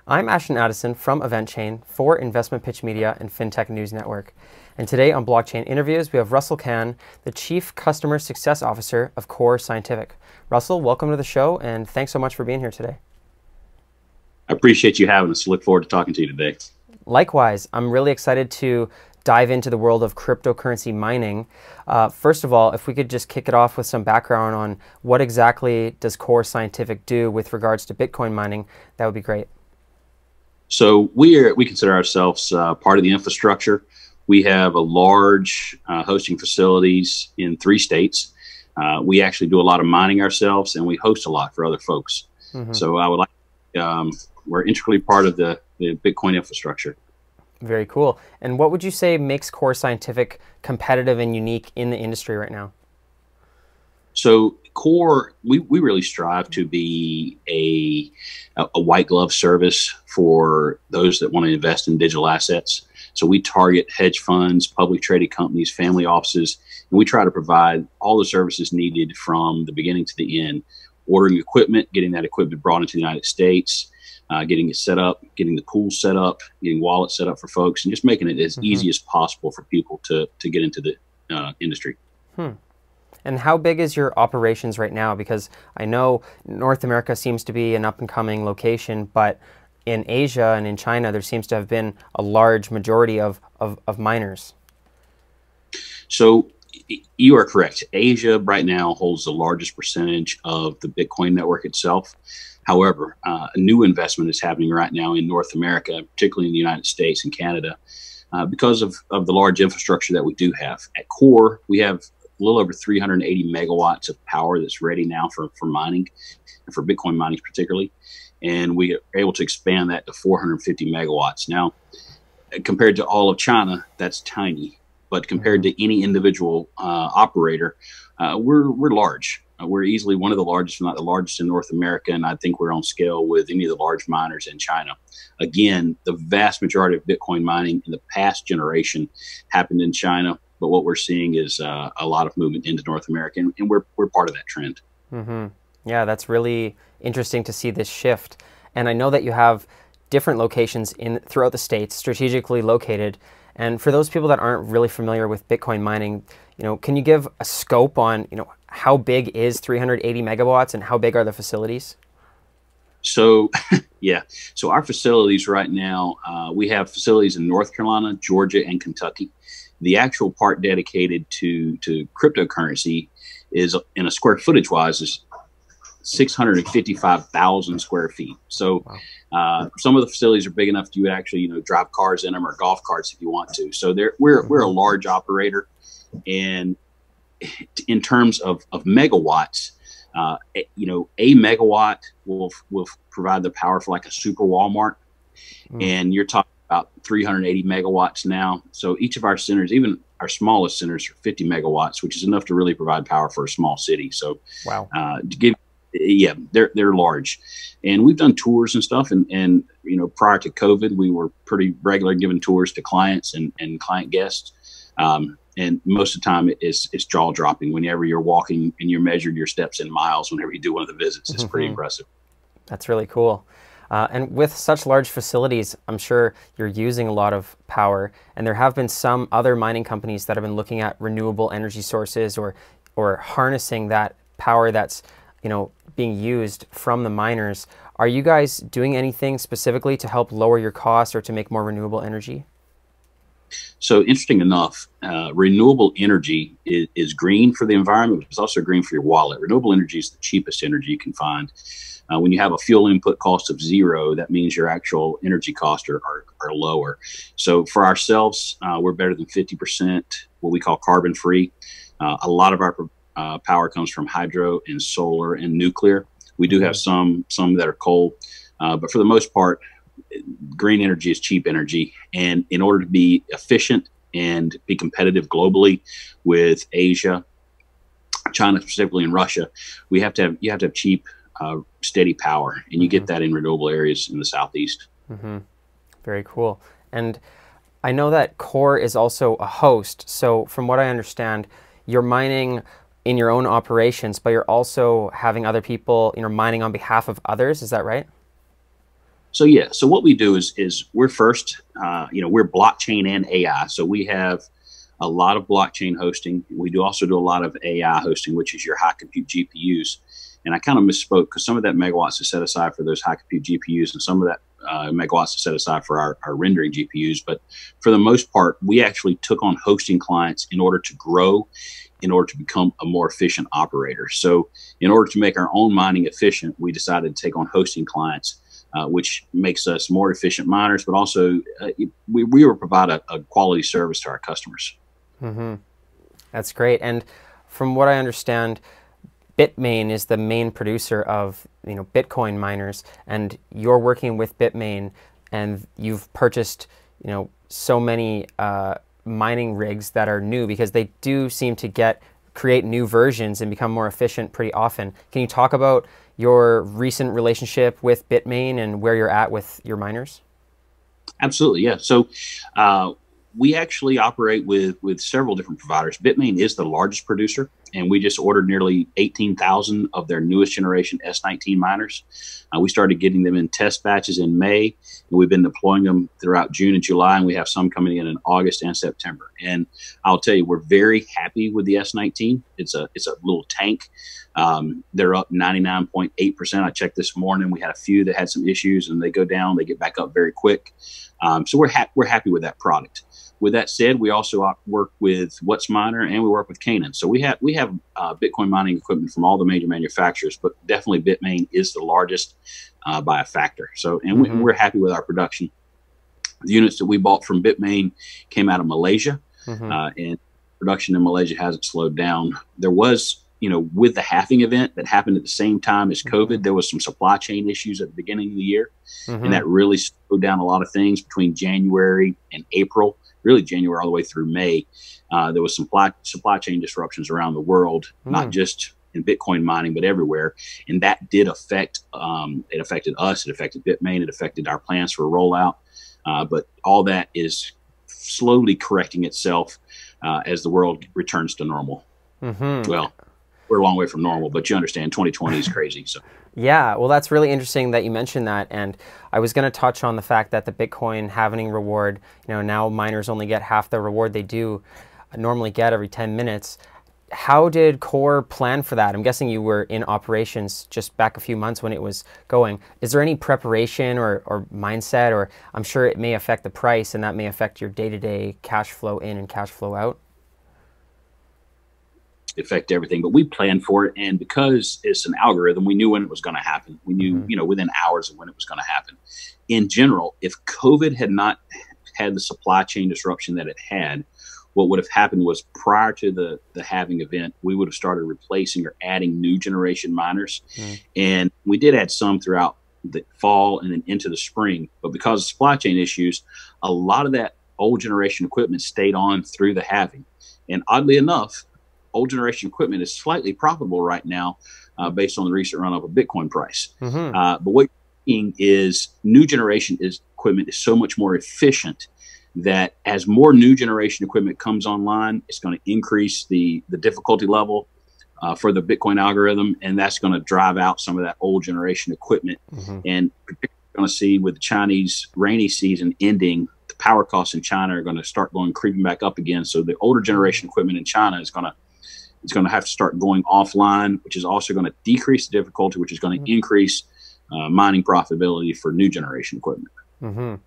I'm Ashton Addison from EventChain for Investment Pitch Media and FinTech News Network. And today on Blockchain Interviews, we have Russell Cann, the Chief Customer Success Officer of Core Scientific. Russell, welcome to the show, and thanks so much for being here today. I appreciate you having us. Look forward to talking to you today. Likewise, I'm really excited to dive into the world of cryptocurrency mining. First of all, if we could just kick it off with some background on what exactly does Core Scientific do with regards to Bitcoin mining, that would be great. So we consider ourselves part of the infrastructure. We have a large hosting facilities in 3 states. We actually do a lot of mining ourselves, and we host a lot for other folks. So I would like, we're integrally part of the Bitcoin infrastructure. Very cool. And what would you say makes Core Scientific competitive and unique in the industry right now? So Core, we really strive to be a white glove service for those that want to invest in digital assets. So we target hedge funds, public traded companies, family offices, and we try to provide all the services needed from the beginning to the end. Ordering equipment, getting that equipment brought into the United States, getting it set up, getting the pool set up, getting wallets set up for folks, and just making it as easy as possible for people to get into the industry. And how big is your operations right now? Because I know North America seems to be an up-and-coming location, but in Asia and in China, there seems to have been a large majority of miners. So you are correct. Asia right now holds the largest percentage of the Bitcoin network itself. However, a new investment is happening right now in North America, particularly in the United States and Canada, because of the large infrastructure that we do have. At Core, we have a little over 380 megawatts of power that's ready now for mining, and for Bitcoin mining particularly. And we are able to expand that to 450 megawatts. Now, compared to all of China, that's tiny. But compared to any individual operator, we're large. We're easily one of the largest, if not the largest in North America, and I think we're on scale with any of the large miners in China. Again, the vast majority of Bitcoin mining in the past generation happened in China, but what we're seeing is a lot of movement into North America, and we're part of that trend. Yeah, that's really interesting to see this shift. And I know that you have different locations throughout the states, strategically located. And for those people that aren't really familiar with Bitcoin mining, can you give a scope on, how big is 380 megawatts and how big are the facilities? So, yeah. So our facilities right now, we have facilities in North Carolina, Georgia, and Kentucky. The actual part dedicated to cryptocurrency is, in a square footage wise, is 655,000 square feet. So some of the facilities are big enough you would actually, drive cars in them, or golf carts if you want to. So we're a large operator. And in terms of megawatts, a megawatt will provide the power for like a super Walmart. And you're talking about 380 megawatts now. So each of our centers, even our smallest centers, are 50 megawatts, which is enough to really provide power for a small city. So they're large. And we've done tours and stuff. And prior to COVID, we were pretty regular giving tours to clients and client guests. And most of the time it's jaw dropping whenever you're walking and you're measuring your steps in miles. Whenever you do one of the visits, it's pretty impressive. That's really cool. And with such large facilities, I'm sure you're using a lot of power. And there have been some other mining companies that have been looking at renewable energy sources or harnessing that power that's being used from the miners. Are you guys doing anything specifically to help lower your costs or to make more renewable energy? So interesting enough, renewable energy is green for the environment, but it's also green for your wallet. Renewable energy is the cheapest energy you can find. When you have a fuel input cost of 0, that means your actual energy costs are lower. So for ourselves, we're better than 50% what we call carbon free. A lot of our power comes from hydro and solar and nuclear. We do have some that are coal, but for the most part, green energy is cheap energy. And in order to be efficient and be competitive globally with Asia, China specifically, and Russia, you have to have cheap, steady power, and you get that in renewable areas in the Southeast. Very cool. And I know that Core is also a host. So from what I understand, you're mining in your own operations, but you're also having other people, mining on behalf of others. Is that right? So yeah, so what we do is we're first, we're blockchain and AI. So we have a lot of blockchain hosting. We do also do a lot of AI hosting, which is your high compute GPUs. And I kind of misspoke because some of that megawatts is set aside for those high compute GPUs, and some of that megawatts is set aside for our rendering GPUs. But for the most part, we actually took on hosting clients in order to grow, in order to become a more efficient operator. So in order to make our own mining efficient, we decided to take on hosting clients, which makes us more efficient miners, but also we will provide a quality service to our customers. Mm-hmm. That's great. And from what I understand, Bitmain is the main producer of Bitcoin miners, and you're working with Bitmain, and you've purchased so many mining rigs that are new, because they do seem to create new versions and become more efficient pretty often. Can you talk about your recent relationship with Bitmain and where you're at with your miners? Absolutely, yeah. So we actually operate with several different providers. Bitmain is the largest producer, and we just ordered nearly 18,000 of their newest generation S19 miners. We started getting them in test batches in May, and we've been deploying them throughout June and July, and we have some coming in August and September. And I'll tell you, we're very happy with the S19. It's a little tank. They're up 99.8%. I checked this morning. We had a few that had some issues, and they go down, they get back up very quick. So we're happy with that product. With that said, we also work with WhatsMiner, and we work with Cann. So we have Bitcoin mining equipment from all the major manufacturers, but definitely Bitmain is the largest by a factor. So, and we're happy with our production. The units that we bought from Bitmain came out of Malaysia, and production in Malaysia hasn't slowed down. There was, with the halving event that happened at the same time as COVID, there was some supply chain issues at the beginning of the year, and that really slowed down a lot of things between January and April. Really January all the way through May. There was some supply chain disruptions around the world, not just in Bitcoin mining, but everywhere. And that did affect, it affected us, it affected Bitmain, it affected our plans for a rollout. But all that is slowly correcting itself as the world returns to normal. Well, we're a long way from normal, but you understand 2020 is crazy. So. Yeah, well, that's really interesting that you mentioned that. And I was going to touch on the fact that the Bitcoin halving reward, now miners only get half the reward they do normally get every 10 minutes. How did Core plan for that? I'm guessing you were in operations just back a few months when it was going. Is there any preparation or mindset, or I'm sure it may affect the price and that may affect your day-to-day cash flow in and cash flow out? Affect everything, but we planned for it, and because it's an algorithm, we knew when it was going to happen. We knew within hours of when it was going to happen. In general, if COVID had not had the supply chain disruption that it had, what would have happened was, prior to the halving event, we would have started replacing or adding new generation miners, and we did add some throughout the fall and then into the spring. But because of supply chain issues, a lot of that old generation equipment stayed on through the halving, and oddly enough, old generation equipment is slightly profitable right now based on the recent run up of Bitcoin price. But what you're seeing is new generation equipment is so much more efficient that as more new generation equipment comes online, it's going to increase the difficulty level for the Bitcoin algorithm, and that's going to drive out some of that old generation equipment. And particularly going to see with the Chinese rainy season ending, the power costs in China are going to start creeping back up again. So the older generation equipment in China is going to have to start going offline, which is also going to decrease the difficulty, which is going to increase mining profitability for new generation equipment.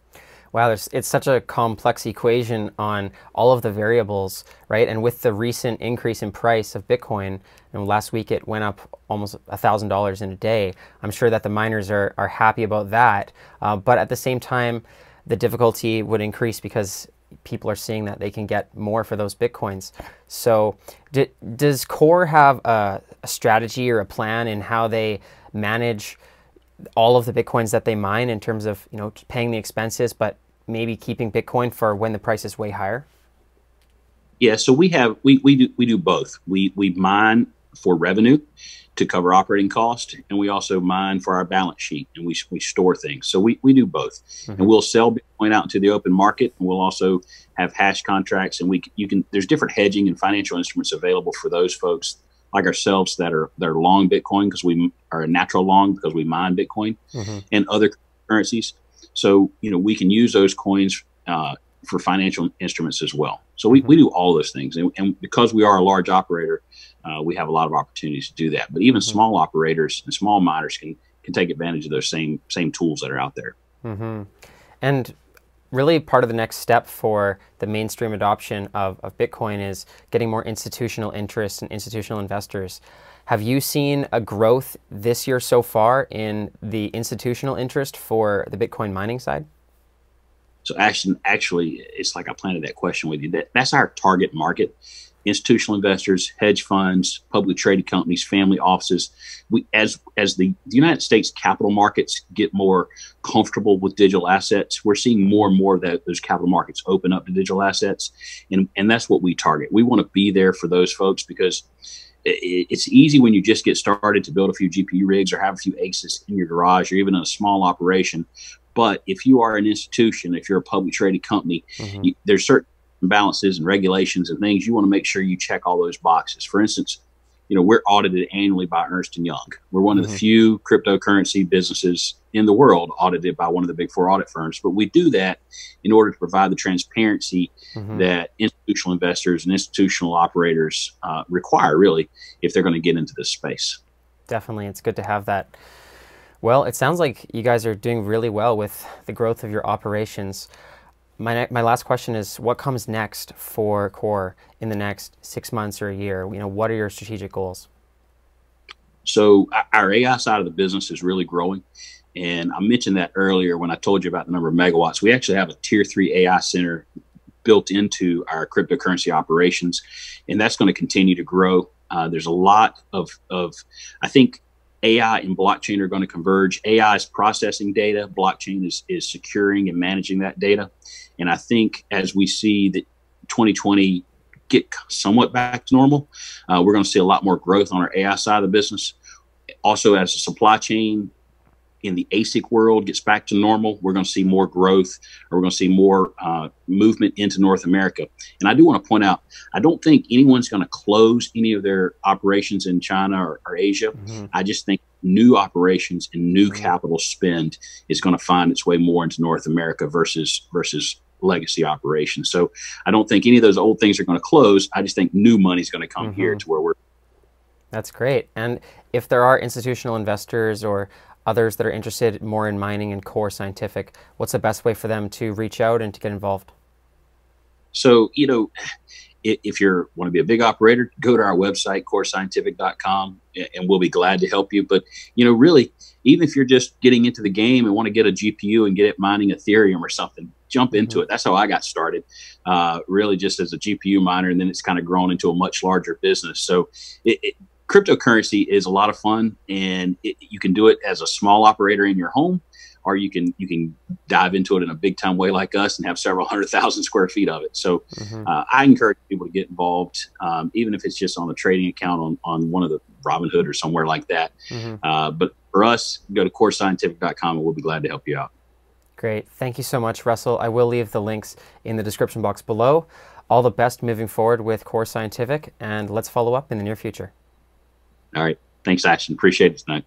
Wow, it's such a complex equation on all of the variables, right? And with the recent increase in price of Bitcoin, and last week it went up almost $1,000 in a day, I'm sure that the miners are happy about that. But at the same time, the difficulty would increase because people are seeing that they can get more for those Bitcoins. So does Core have a strategy or a plan in how they manage all of the Bitcoins that they mine in terms of, paying the expenses, but maybe keeping Bitcoin for when the price is way higher? Yeah, so we do both. We mine for revenue to cover operating cost, and we also mine for our balance sheet, and we store things. So we do both, and we'll sell Bitcoin out into the open market, and we'll also have hash contracts, and there's different hedging and financial instruments available for those folks like ourselves that are long Bitcoin, because we are a natural long because we mine Bitcoin, and other cryptocurrencies. So, we can use those coins for financial instruments as well. So we do all those things. And because we are a large operator, we have a lot of opportunities to do that. But even small operators and small miners can take advantage of those same tools that are out there. And really part of the next step for the mainstream adoption of Bitcoin is getting more institutional interest and institutional investors. Have you seen a growth this year so far in the institutional interest for the Bitcoin mining side? So actually, it's like I planted that question with you. That's our target market: institutional investors, hedge funds, publicly traded companies, family offices. As the United States capital markets get more comfortable with digital assets, we're seeing more and more of those capital markets open up to digital assets, and that's what we target. We want to be there for those folks because it's easy when you just get started to build a few GPU rigs or have a few ASICs in your garage or even in a small operation. But if you are an institution, if you're a publicly traded company, there's certain balances and regulations and things you want to make sure you check all those boxes. For instance, we're audited annually by Ernst & Young. We're one of the few cryptocurrency businesses in the world audited by one of the big four audit firms. But we do that in order to provide the transparency that institutional investors and institutional operators require, really, if they're going to get into this space. Definitely. It's good to have that. Well, it sounds like you guys are doing really well with the growth of your operations. My last question is, what comes next for Core in the next 6 months or a year? What are your strategic goals? So our AI side of the business is really growing. And I mentioned that earlier when I told you about the number of megawatts. We actually have a tier 3 AI center built into our cryptocurrency operations, and that's going to continue to grow. There's a lot of I think, AI and blockchain are going to converge. AI is processing data. Blockchain is securing and managing that data. And I think as we see that 2020 get somewhat back to normal, we're going to see a lot more growth on our AI side of the business. Also, as the supply chain in the ASIC world gets back to normal, we're going to see more growth, or we're going to see more movement into North America. And I do want to point out, I don't think anyone's going to close any of their operations in China or Asia. I just think new operations and new capital spend is going to find its way more into North America versus legacy operations. So I don't think any of those old things are going to close. I just think new money is going to come here to where we're. That's great. And if there are institutional investors or others that are interested more in mining and Core Scientific, what's the best way for them to reach out and to get involved? So, if you want to be a big operator, go to our website, corescientific.com, and we'll be glad to help you. But, really, even if you're just getting into the game and want to get a GPU and get it mining Ethereum or something, jump into it. That's how I got started, really just as a GPU miner, and then it's kind of grown into a much larger business. So cryptocurrency is a lot of fun, and you can do it as a small operator in your home, or you can dive into it in a big time way like us and have several 100,000 square feet of it. So I encourage people to get involved, even if it's just on a trading account on one of the Robinhood or somewhere like that. But for us, go to corescientific.com and we'll be glad to help you out. Great. Thank you so much, Russell. I will leave the links in the description box below. All the best moving forward with Core Scientific, and let's follow up in the near future. All right. Thanks, Ashton. Appreciate it tonight.